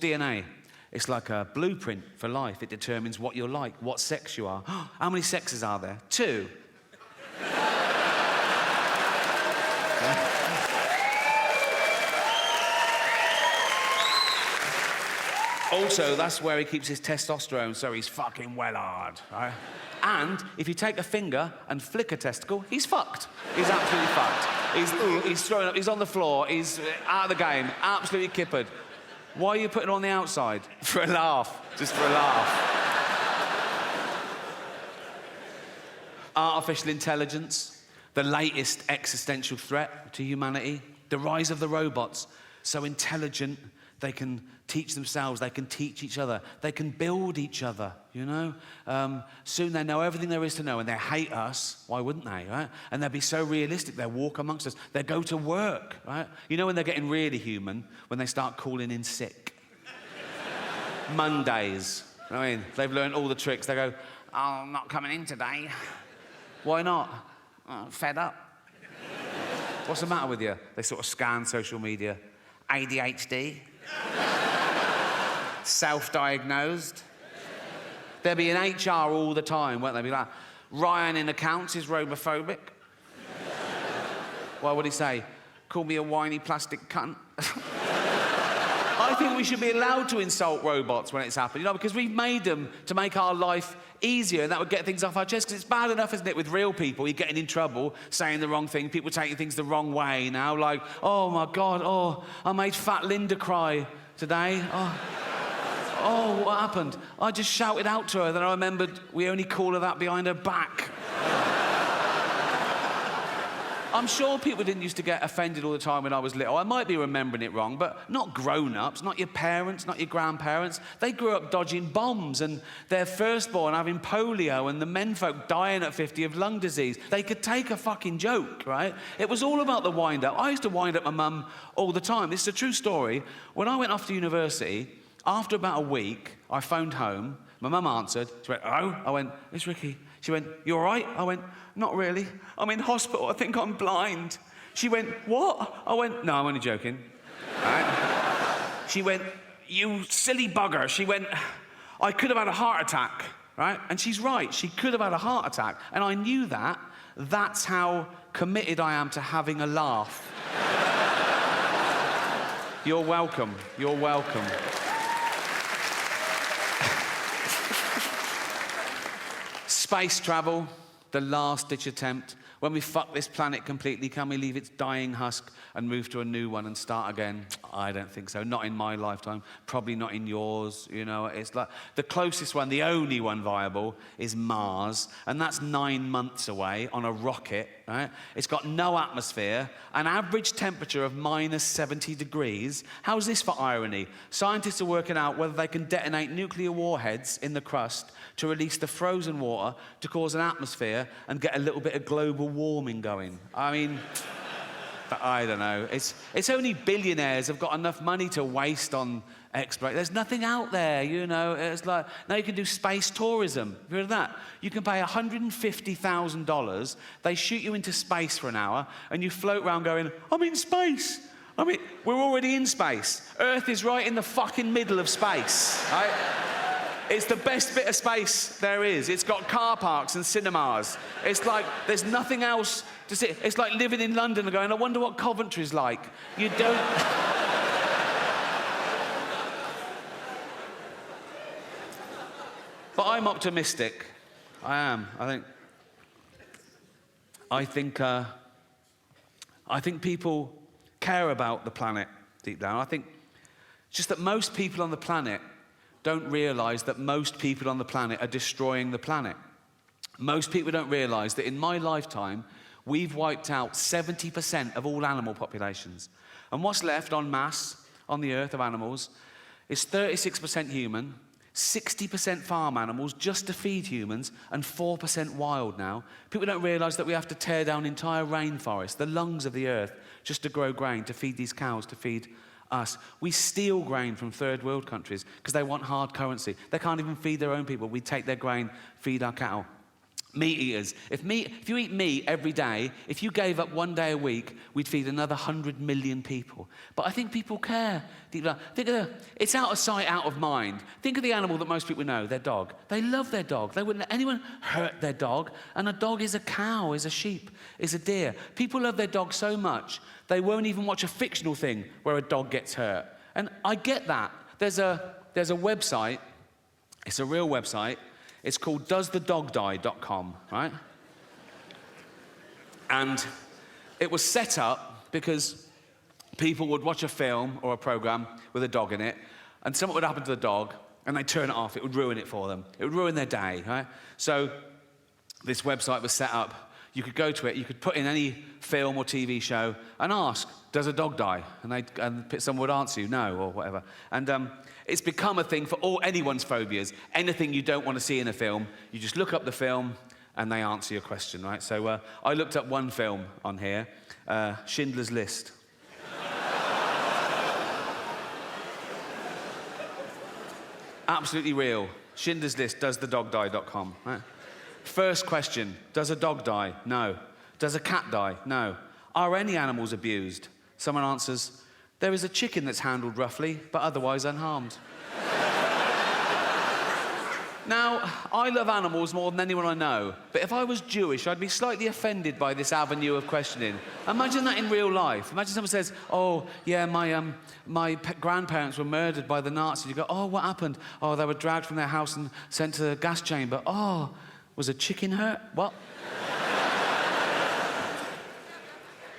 DNA? It's like a blueprint for life. It determines what you're like, what sex you are. How many sexes are there? 2. Also, that's where he keeps his testosterone, so he's fucking well hard, right? And if you take a finger and flick a testicle, he's fucked. He's absolutely fucked. He's thrown up, he's on the floor, he's out of the game, absolutely kippered. Why are you putting it on the outside? For a laugh, just for a laugh. Artificial intelligence, the latest existential threat to humanity. The rise of the robots, so intelligent, they can teach themselves, they can teach each other, they can build each other, you know? Soon they know everything there is to know, and they hate us. Why wouldn't they, right? And they'll be so realistic, they'll walk amongst us, they'll go to work, right? You know when they're getting really human? When they start calling in sick. Mondays, I mean, they've learned all the tricks. They go, oh, I'm not coming in today. Why not? Oh, fed up. What's the matter with you? They sort of scan social media. ADHD. Self-diagnosed. They'll be in HR all the time, won't they? Be like, Ryan in accounts is robophobic. What would he say? Call me a whiny plastic cunt. I think we should be allowed to insult robots when it's happened, you know, because we've made them to make our life easier, and that would get things off our chest, because it's bad enough, isn't it, with real people, you're getting in trouble, saying the wrong thing, people taking things the wrong way now, like, oh my God, oh, I made fat Linda cry today. Oh, what happened? I just shouted out to her, then I remembered we only call her that behind her back. I'm sure people didn't used to get offended all the time when I was little. I might be remembering it wrong, but not grown-ups, not your parents, not your grandparents. They grew up dodging bombs and their firstborn having polio and the menfolk dying at 50 of lung disease. They could take a fucking joke, right? It was all about the wind-up. I used to wind up my mum all the time. This is a true story. When I went off to university, after about a week, I phoned home. My mum answered. She went, hello? I went, it's Ricky. She went, you all right? I went, not really. I'm in hospital. I think I'm blind. She went, what? I went, no, I'm only joking. Right? She went, you silly bugger. She went, I could have had a heart attack, right? And she's right. She could have had a heart attack. And I knew that. That's how committed I am to having a laugh. You're welcome. You're welcome. Space travel, the last-ditch attempt. When we fuck this planet completely, can we leave its dying husk and move to a new one and start again? I don't think so. Not in my lifetime. Probably not in yours. You know, it's like the closest one, the only one viable, is Mars, and that's 9 months away on a rocket. Right? It's got no atmosphere, an average temperature of minus 70 degrees. How's this for irony? Scientists are working out whether they can detonate nuclear warheads in the crust to release the frozen water to cause an atmosphere and get a little bit of global warming going. I mean, I don't know. It's only billionaires have got enough money to waste on exploration. There's nothing out there, you know. It's like, now you can do space tourism. Have you heard of that? You can pay $150,000. They shoot you into space for an hour, and you float around going, I'm in space. I mean, we're already in space. Earth is right in the fucking middle of space, right? It's the best bit of space there is. It's got car parks and cinemas. It's like there's nothing else to see. It's like living in London and going, I wonder what Coventry's like. You don't... But I'm optimistic. I am. I think people care about the planet deep down. I think it's just that most people on the planet don't realise that most people on the planet are destroying the planet. Most people don't realise that in my lifetime, we've wiped out 70% of all animal populations. And what's left en masse on the earth of animals is 36% human, 60% farm animals just to feed humans, and 4% wild now. People don't realise that we have to tear down entire rainforests, the lungs of the earth, just to grow grain, to feed these cows, to feed us. We steal grain from third world countries because they want hard currency. They can't even feed their own people. We take their grain, feed our cattle. Meat eaters. If you eat meat every day, if you gave up 1 day a week, we'd feed another 100 million people. But I think people care. It's out of sight, out of mind. Think of the animal that most people know, their dog. They love their dog. They wouldn't let anyone hurt their dog. And a dog is a cow, is a sheep, is a deer. People love their dog so much, they won't even watch a fictional thing where a dog gets hurt. And I get that. There's a website, it's a real website. It's called doesthedogdie.com, right? And it was set up because people would watch a film or a program with a dog in it, and something would happen to the dog, and they'd turn it off. It would ruin it for them. It would ruin their day, right? So this website was set up. You could go to it, you could put in any film or TV show and ask, does a dog die? And someone would answer you, no, or whatever. And it's become a thing for anyone's phobias. Anything you don't want to see in a film, you just look up the film and they answer your question, right? So I looked up one film on here, Schindler's List. Absolutely real. Schindler's List, doesthedogdie.com, right? First question, does a dog die? No. Does a cat die? No. Are any animals abused? Someone answers, there is a chicken that's handled roughly, but otherwise unharmed. Now, I love animals more than anyone I know, but if I was Jewish, I'd be slightly offended by this avenue of questioning. Imagine that in real life. Imagine someone says, oh, yeah, my grandparents were murdered by the Nazis. You go, oh, what happened? Oh, they were dragged from their house and sent to the gas chamber. Oh, was a chicken hurt? What?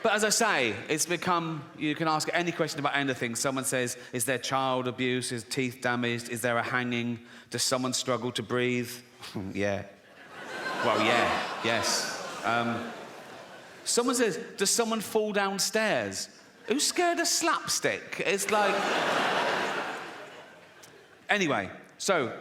But as I say, it's become, you can ask any question about anything. Someone says, is there child abuse? Is teeth damaged? Is there a hanging? Does someone struggle to breathe? Yeah. Well, yeah, yes. Someone says, does someone fall downstairs? Who's scared of slapstick? It's like... Anyway, so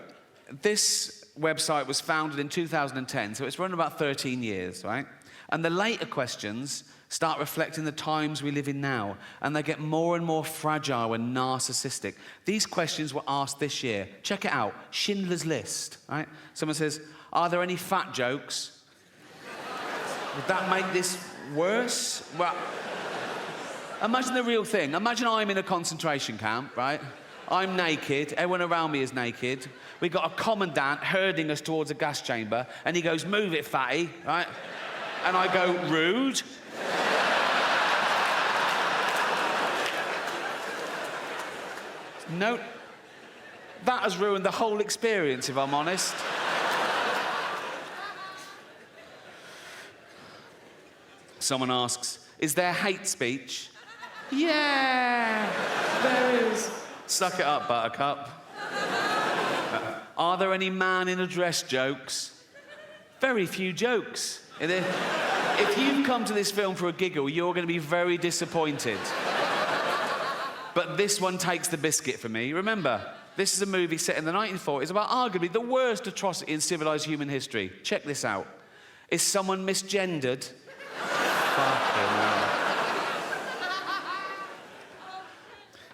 this website was founded in 2010, so it's run about 13 years, right? And the later questions start reflecting the times we live in now, and they get more and more fragile and narcissistic. These questions were asked this year. Check it out, Schindler's List, right? Someone says, are there any fat jokes? Would that make this worse? Well, imagine the real thing. Imagine I'm in a concentration camp, right? I'm naked, everyone around me is naked. We've got a commandant herding us towards a gas chamber, and he goes, move it, fatty, right? And I go, rude. No, that has ruined the whole experience, if I'm honest. Someone asks, is there hate speech? Yeah, there is. Suck it up, Buttercup. Are there any man in a dress jokes? Very few jokes. If you've come to this film for a giggle, you're going to be very disappointed. But this one takes the biscuit for me. Remember, this is a movie set in the 1940s about arguably the worst atrocity in civilized human history. Check this out. Is someone misgendered? Fucking hell.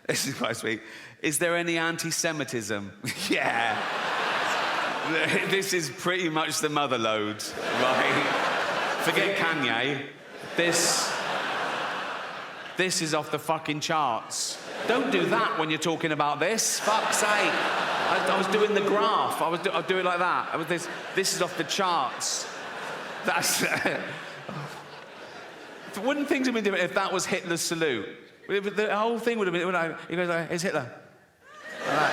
This is quite sweet. Is there any anti-Semitism? Yeah. This is pretty much the mother load, right? Forget Kanye. This is off the fucking charts. Don't do that when you're talking about this. Fuck's sake. I was doing the graph. I was doing like that. This is off the charts. That's... Wouldn't things have been different if that was Hitler's salute? The whole thing would have been... He goes like, it's Hitler. Like,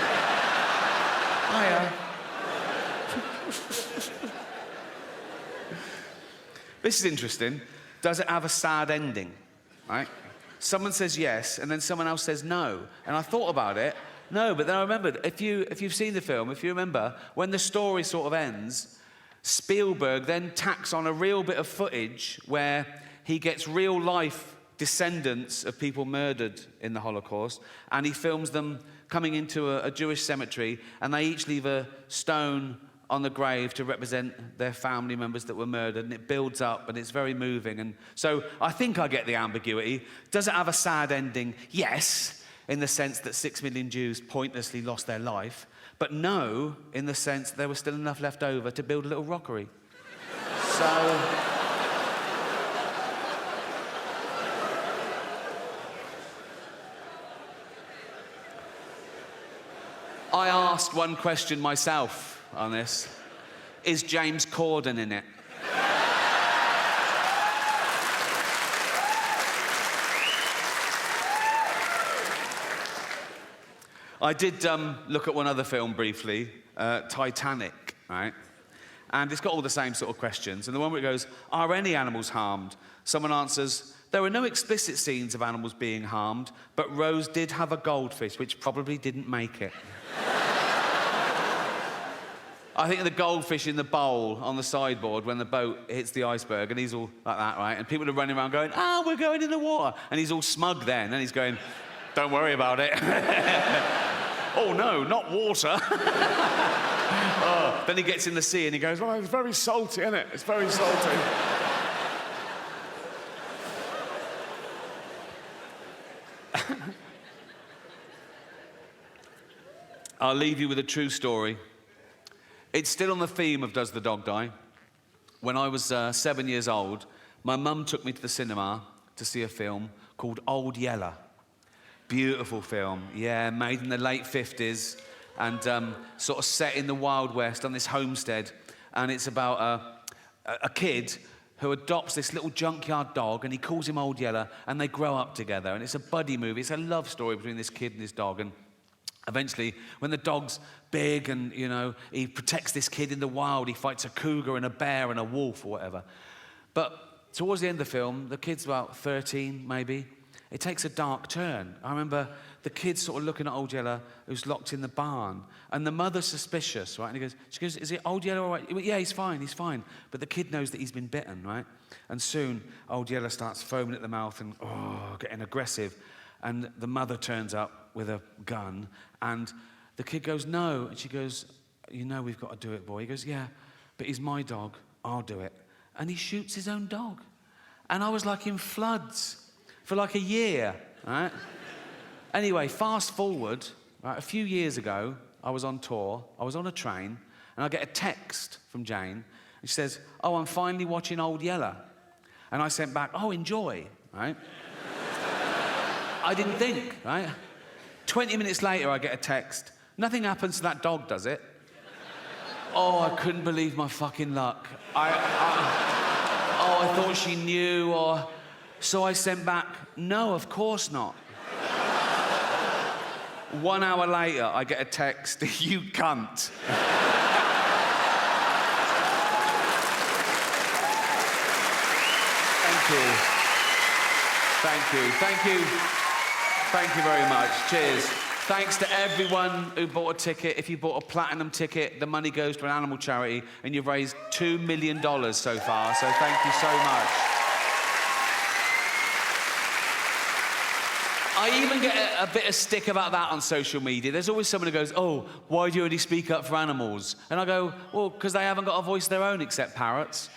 hiya. This is interesting. Does it have a sad ending? Right? Someone says yes, and then someone else says no. And I thought about it. No, but then I remembered, if you've seen the film, if you remember, when the story sort of ends, Spielberg then tacks on a real bit of footage where he gets real-life descendants of people murdered in the Holocaust, and he films them coming into a Jewish cemetery, and they each leave a stone on the grave to represent their family members that were murdered, and it builds up, and it's very moving. And so I think I get the ambiguity. Does it have a sad ending? Yes, in the sense that 6 million Jews pointlessly lost their life, but no, in the sense there was still enough left over to build a little rockery. So... I asked one question myself on this. Is James Corden in it? I did look at one other film briefly, Titanic, right? And it's got all the same sort of questions. And the one where it goes, are any animals harmed? Someone answers, there were no explicit scenes of animals being harmed, but Rose did have a goldfish, which probably didn't make it. I think of the goldfish in the bowl on the sideboard when the boat hits the iceberg, and he's all like that, right? And people are running around going, we're going in the water. And he's all smug then, and he's going, don't worry about it. Oh, no, not water. Then he gets in the sea and he goes, well, it's very salty, isn't it? It's very salty. I'll leave you with a true story. It's still on the theme of Does the Dog Die? When I was 7 years old, my mum took me to the cinema to see a film called Old Yeller. Beautiful film, yeah, made in the late 50s and sort of set in the Wild West on this homestead. And it's about a kid who adopts this little junkyard dog and he calls him Old Yeller and they grow up together. And it's a buddy movie. It's a love story between this kid and this dog. And eventually, when the dog's big and, you know, he protects this kid in the wild, he fights a cougar and a bear and a wolf or whatever. But towards the end of the film, the kid's about 13, maybe. It takes a dark turn. I remember the kid sort of looking at Old Yeller, who's locked in the barn, and the mother's suspicious, right? And she goes, is it Old Yeller all right? He went, yeah, he's fine. But the kid knows that he's been bitten, right? And soon, Old Yeller starts foaming at the mouth and, getting aggressive. And the mother turns up with a gun, and the kid goes, no. And she goes, you know we've got to do it, boy. He goes, yeah, but he's my dog. I'll do it. And he shoots his own dog. And I was like in floods for like a year, right? Anyway, fast forward, right, a few years ago, I was on tour, I was on a train, and I get a text from Jane, and she says, I'm finally watching Old Yeller. And I sent back, enjoy, right? I didn't think, right? 20 minutes later, I get a text. Nothing happens to that dog, does it? I couldn't believe my fucking luck. I thought she knew, So I sent back, no, of course not. 1 hour later, I get a text, you cunt. Thank you. Thank you very much. Cheers. Thanks to everyone who bought a ticket. If you bought a platinum ticket, the money goes to an animal charity, and you've raised $2 million so far, so thank you so much. I even get a bit of stick about that on social media. There's always someone who goes, why do you only speak up for animals? And I go, well, because they haven't got a voice of their own except parrots.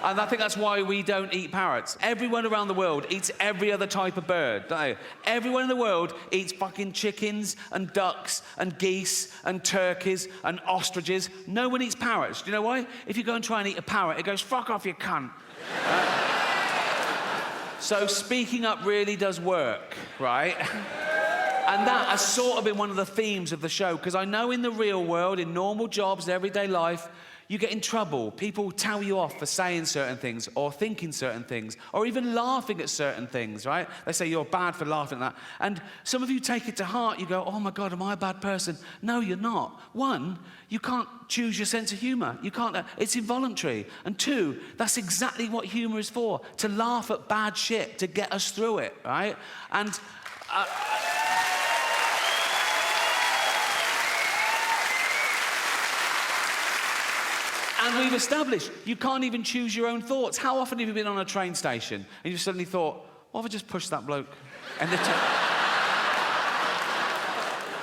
And I think that's why we don't eat parrots. Everyone around the world eats every other type of bird, don't they? Everyone in the world eats fucking chickens and ducks and geese and turkeys and ostriches. No one eats parrots. Do you know why? If you go and try and eat a parrot, it goes, fuck off, you cunt. So speaking up really does work, right? And that has sort of been one of the themes of the show, because I know in the real world, in normal jobs, everyday life, you get in trouble. People tell you off for saying certain things or thinking certain things or even laughing at certain things, right? They say you're bad for laughing at that. And some of you take it to heart. You go, oh my God, am I a bad person? No, you're not. One, you can't choose your sense of humor. You can't, it's involuntary. And two, that's exactly what humor is for, to laugh at bad shit, to get us through it, right? And... And we've established you can't even choose your own thoughts. How often have you been on a train station and you've suddenly thought, what if I just push that bloke? And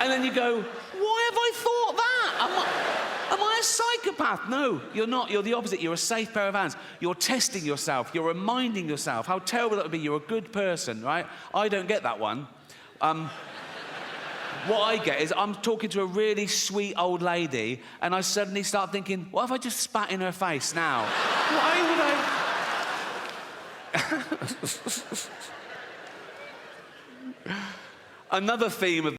then you go, why have I thought that? Am I a psychopath? No, you're not. You're the opposite. You're a safe pair of hands. You're testing yourself. You're reminding yourself how terrible that would be. You're a good person, right? I don't get that one. what I get is I'm talking to a really sweet old lady and I suddenly start thinking, what if I just spat in her face now? Why would I... Another theme of